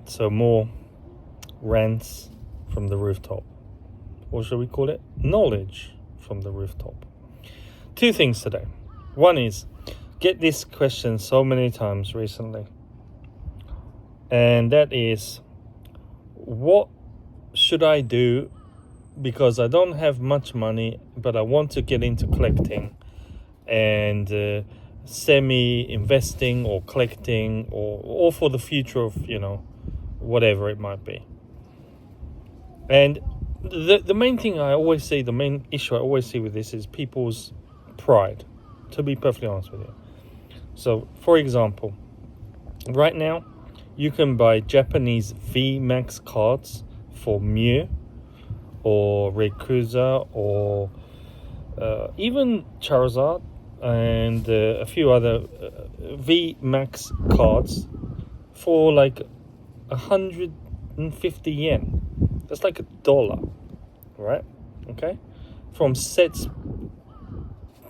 So more rants from the rooftop. Or shall we call it knowledge from the rooftop? Two things today. One is, get this question so many times recently. And that is, what should I do because I don't have much money, but I want to get into collecting and semi-investing or collecting or for the future of, whatever it might be. And the main thing I always see, the main issue I always see with this is people's pride, to be perfectly honest with you. So, for example, right now, you can buy Japanese VMAX cards for Mew or Rayquaza or even Charizard and a few other VMAX cards for like 150 yen. That's like $1, right? Okay? From sets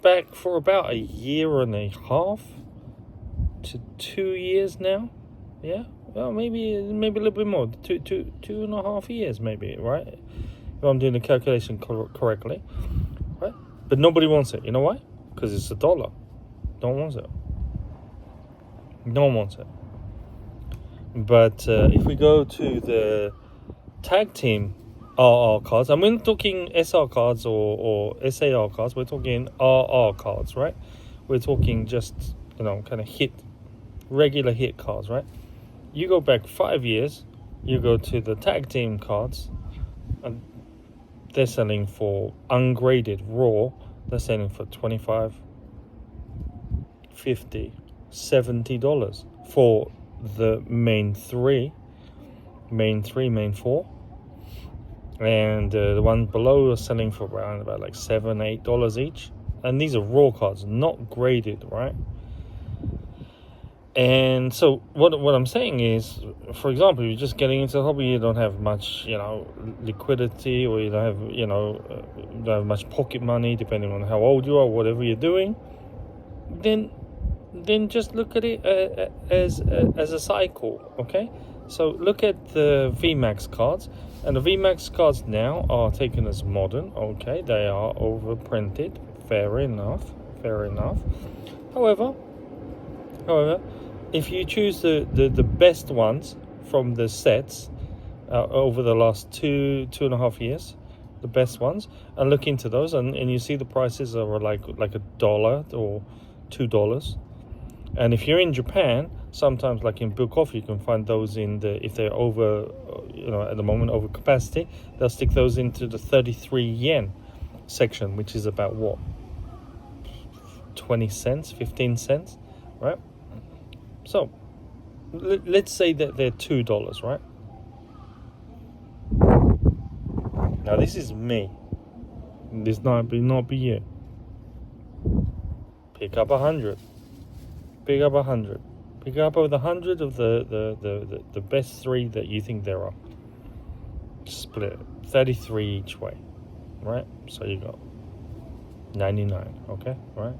back for about a year and a half to 2 years now. Yeah? Well, maybe a little bit more. Two and a half years, maybe, right? If I'm doing the calculation correctly, right? But nobody wants it. You know why? Because it's $1. No one wants it. No one wants it. But if we go to the tag team RR cards, and we're not talking SR cards or SAR cards, we're talking RR cards, right? We're talking just, kind of regular hit cards, right? You go back 5 years, you go to the tag team cards, and they're selling for ungraded raw, they're selling for $25, $50, $70 for the main three, main four. And the ones below are selling for around about like $7, $8 each. And these are raw cards, not graded, right? And so what I'm saying is, for example, you're just getting into the hobby, you don't have much, liquidity, or you don't have much pocket money, depending on how old you are, whatever you're doing. Then just look at it as a cycle, okay? So look at the VMAX cards, and the VMAX cards now are taken as modern, okay? They are overprinted, fair enough. However, if you choose the best ones from the sets over the last two and a half years, the best ones, and look into those, and you see the prices are like $1 or $2. And if you're in Japan, sometimes like in Book Off, you can find those if they're over, at the moment over capacity, they'll stick those into the 33 yen section, which is about what? 20 cents, 15 cents, right? So, let's say that they're $2, right? Now, this is me. This not be you. Pick up 100. Pick up 100. Pick up over 100 of the best three that you think there are. Split it. 33 each way, right? So you got 99, okay, right?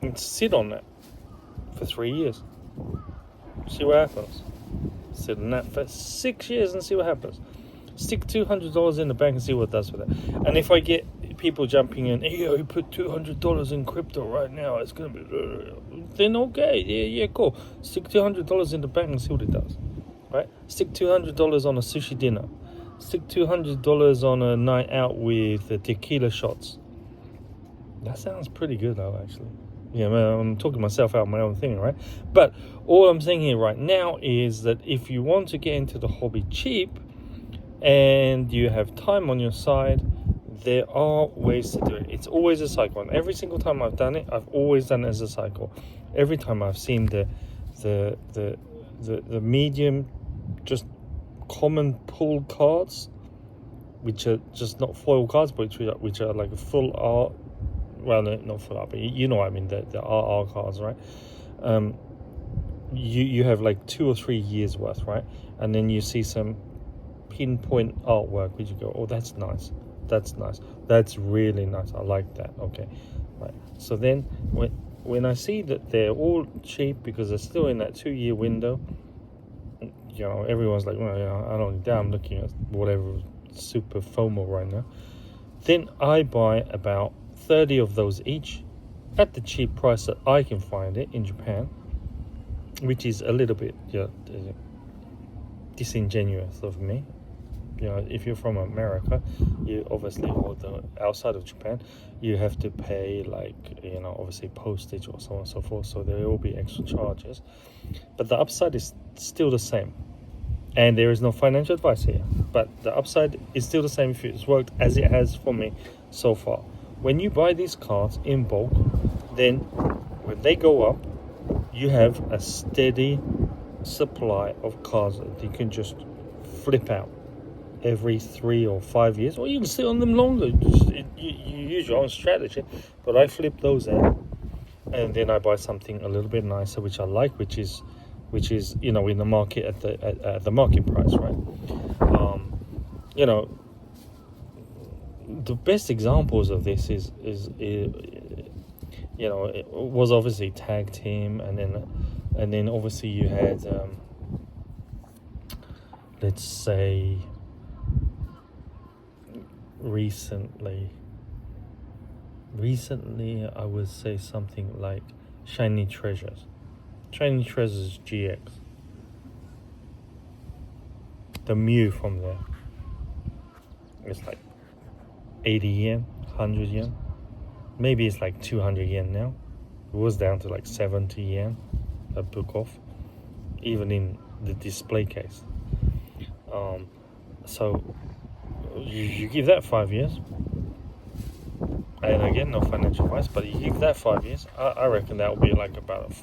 And sit on that for 3 years. See what happens. Sit on that for 6 years and see what happens. Stick $200 in the bank and see what it does with it. And if I get people jumping in, hey, you put $200 in crypto right now, it's going to be... Then okay, yeah, cool. Stick $200 in the bank and see what it does, right? Stick $200 on a sushi dinner. Stick $200 on a night out with tequila shots. That sounds pretty good, though, actually. Yeah, I'm talking myself out my own thing, right? But all I'm saying here right now is that if you want to get into the hobby cheap and you have time on your side, there are ways to do it. It's always a cycle, and every single time I've done it, I've always done it as a cycle. Every time I've seen the medium, just common pull cards, which are just not foil cards, but which are like a full art. Well, no, not full art, but you know what I mean, the RR cards, right? You have like 2 or 3 years worth, right? And then you see some pinpoint artwork, which you go, oh, that's nice, that's really nice, I like that. Okay, right. So then when I see that they're all cheap because they're still in that 2-year window, everyone's like, well, I don't know, I'm looking at whatever super FOMO right now. Then I buy about 30 of those each at the cheap price that I can find it in Japan, which is a little bit disingenuous of me. If you're from America, you obviously, or outside of Japan, you have to pay obviously postage or so on and so forth. So there will be extra charges, but the upside is still the same. And there is no financial advice here, but the upside is still the same if it's worked as it has for me so far. When you buy these cards in bulk, then when they go up, you have a steady supply of cards that you can just flip out every 3 or 5 years, or you can sit on them longer. You use your own strategy, but I flip those out, and then I buy something a little bit nicer, which I like, which is in the market at the market price, right? The best examples of this is it was obviously tag team, and then obviously you had let's say recently I would say something like Shiny Treasures GX, the Mew from there. It's like 80 yen, 100 yen. Maybe it's like 200 yen now. It was down to like 70 yen a book off, even in the display case. So you give that 5 years, and again, no financial advice, but you give that 5 years, I reckon that will be like about a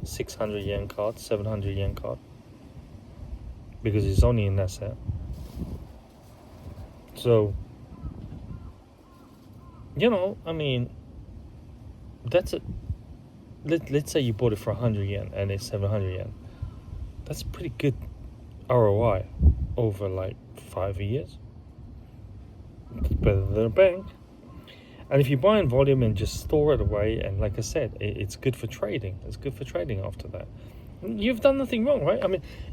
600 yen card, 700 yen card, because it's only in that set. So, that's it. Let's say you bought it for 100 yen and it's 700 yen. That's a pretty good ROI over like 5 years. It's better than a bank. And if you buy in volume and just store it away, and like I said, it's good for trading. It's good for trading after that. You've done nothing wrong, right?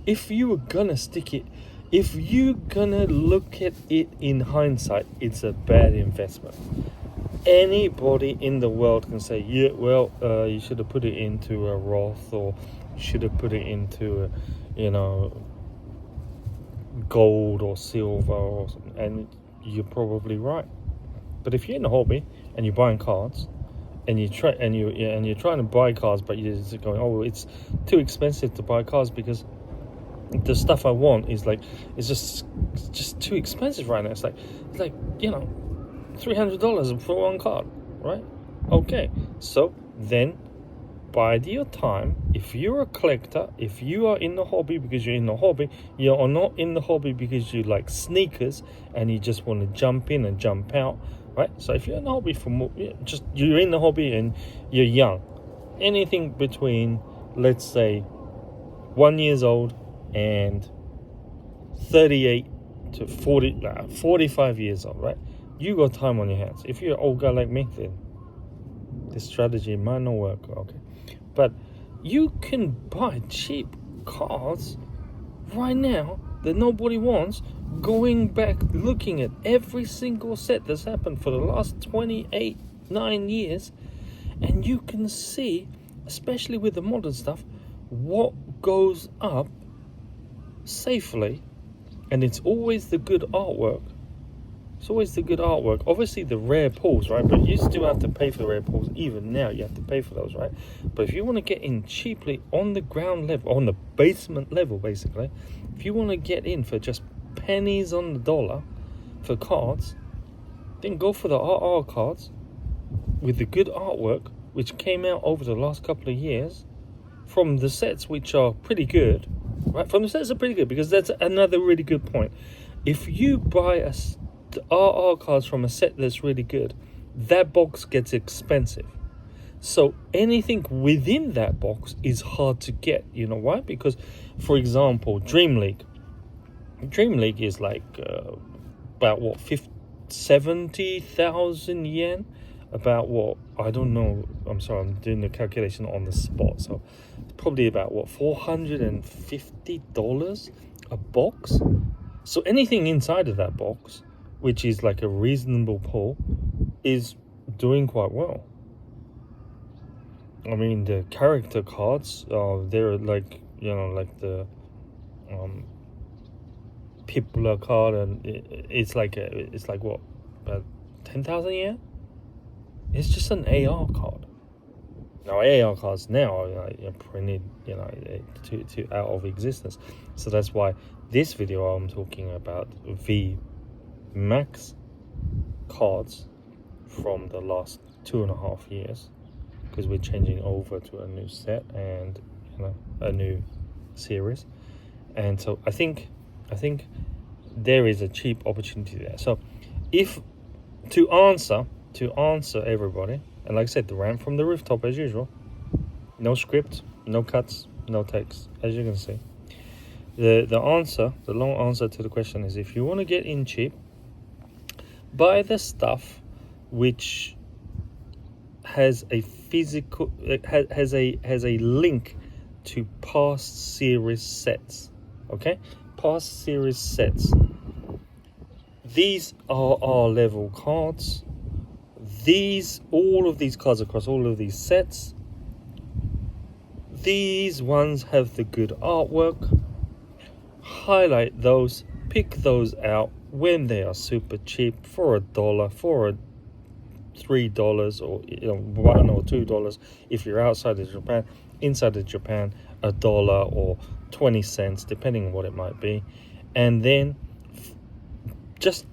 If you were gonna stick it, if you're gonna look at it in hindsight, it's a bad investment. Anybody in the world can say, you should have put it into a Roth, or you should have put it into gold or silver, or something, and you're probably right. But if you're in a hobby and you're buying cards, and you're trying to buy cards, but you're just going, it's too expensive to buy cards because the stuff I want is it's just too expensive right now. It's like $300 for one card, right? Okay, so then bide your time. If you're a collector, if you are in the hobby because you're in the hobby, you are not in the hobby because you like sneakers and you just want to jump in and jump out, right? So if you're in the hobby you're in the hobby and you're young, anything between, let's say, 1 year old and 38 to 45 years old, right? You got time on your hands. If you're an old guy like me, then this strategy might not work, okay? But you can buy cheap cards right now that nobody wants, going back, looking at every single set that's happened for the last 9 years, and you can see, especially with the modern stuff, what goes up safely, and it's always the good artwork. It's always the good artwork. Obviously the rare pulls, right? But you still have to pay for the rare pulls. Even now you have to pay for those, right? But if you want to get in cheaply on the ground level, on the basement level basically, if you want to get in for just pennies on the dollar for cards, then go for the RR cards with the good artwork, which came out over the last couple of years, from the sets which are pretty good, right? From the sets are pretty good, because that's another really good point. If you buy RR cards from a set that's really good, that box gets expensive. So anything within that box is hard to get. You know why? Because, for example, Dream League is like about 70,000 yen. about what, I don't know, I'm sorry, I'm doing the calculation on the spot, so it's probably about what, $450 a box. So anything inside of that box, which is like a reasonable pull, is doing quite well. I mean, the character cards, they're like, like the Pipula card, and it's like what, about 10,000 yen. It's just an AR card. Now AR cards now are printed, to out of existence. So that's why this video I'm talking about V Max cards from the last 2.5 years, because we're changing over to a new set and a new series, and so I think there is a cheap opportunity there. So if to answer everybody, and like I said, the rant from the rooftop as usual, no script, no cuts, no text, as you can see. The long answer to the question is, if you want to get in cheap, buy the stuff which has a physical has a link to past series sets. Okay, past series sets. These are our level cards. All of these cards across all of these sets. These ones have the good artwork. Highlight those, pick those out when they are super cheap, for $1, for $3, or $1 or $2 if you're outside of Japan. Inside of Japan, $1 or 20 cents, depending on what it might be, and then just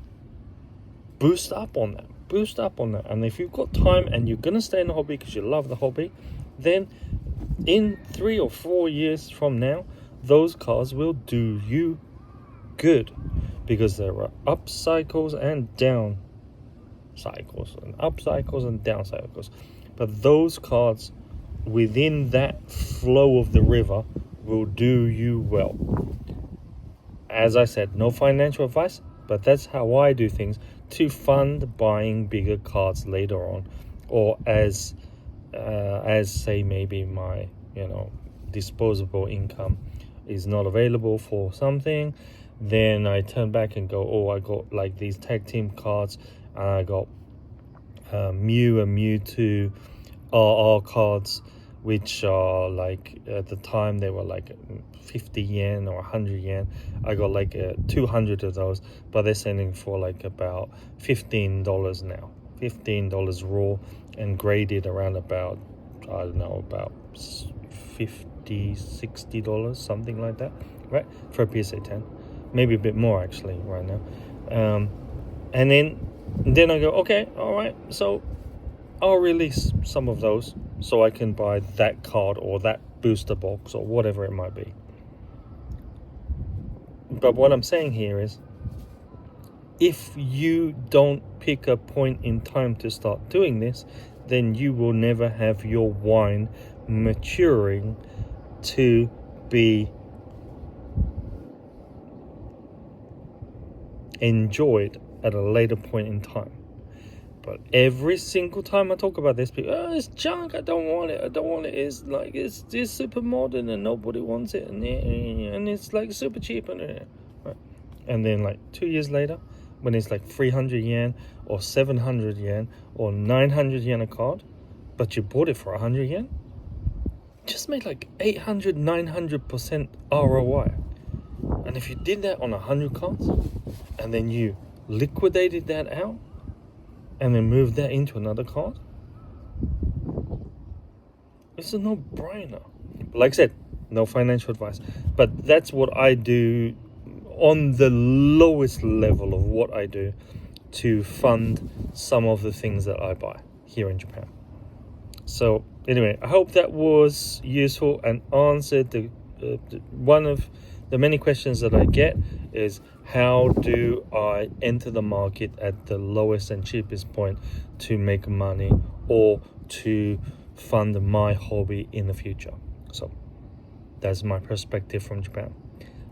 boost up on that. And if you've got time and you're gonna stay in the hobby because you love the hobby, then in 3 or 4 years from now, those cards will do you good, because there are up cycles and down cycles, but those cards within that flow of the river will do you well. As I said, no financial advice, but that's how I do things to fund buying bigger cards later on, or as say maybe my disposable income is not available for something, then I turn back and go, oh, I got like these tag team cards, and I got Mew and Mewtwo RR cards, which are like, at the time they were like 50 yen or 100 yen. I got like 200 of those, but they're selling for like about $15 now. $15 raw, and graded around about, I don't know, about $50-$60, something like that, right, for a PSA 10, maybe a bit more actually right now. And then I go, okay, all right, so I'll release some of those so I can buy that card or that booster box or whatever it might be. But what I'm saying here is, if you don't pick a point in time to start doing this, then you will never have your wine maturing to be enjoyed at a later point in time. But every single time I talk about this, people, oh, it's junk, I don't want it, it's like, it's super modern and nobody wants it, and it's like super cheap, right? And then like 2 years later, when it's like 300 yen or 700 yen or 900 yen a card, but you bought it for 100 yen, just made like 800-900% ROI. And if you did that on 100 cards, and then you liquidated that out, and then moved that into another card, it's a no-brainer. But like I said, no financial advice, but that's what I do on the lowest level of what I do to fund some of the things that I buy here in Japan. So anyway, I hope that was useful and answered the one of the many questions that I get is, how do I enter the market at the lowest and cheapest point to make money or to fund my hobby in the future? So that's my perspective from Japan.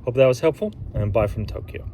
Hope that was helpful, and bye from Tokyo.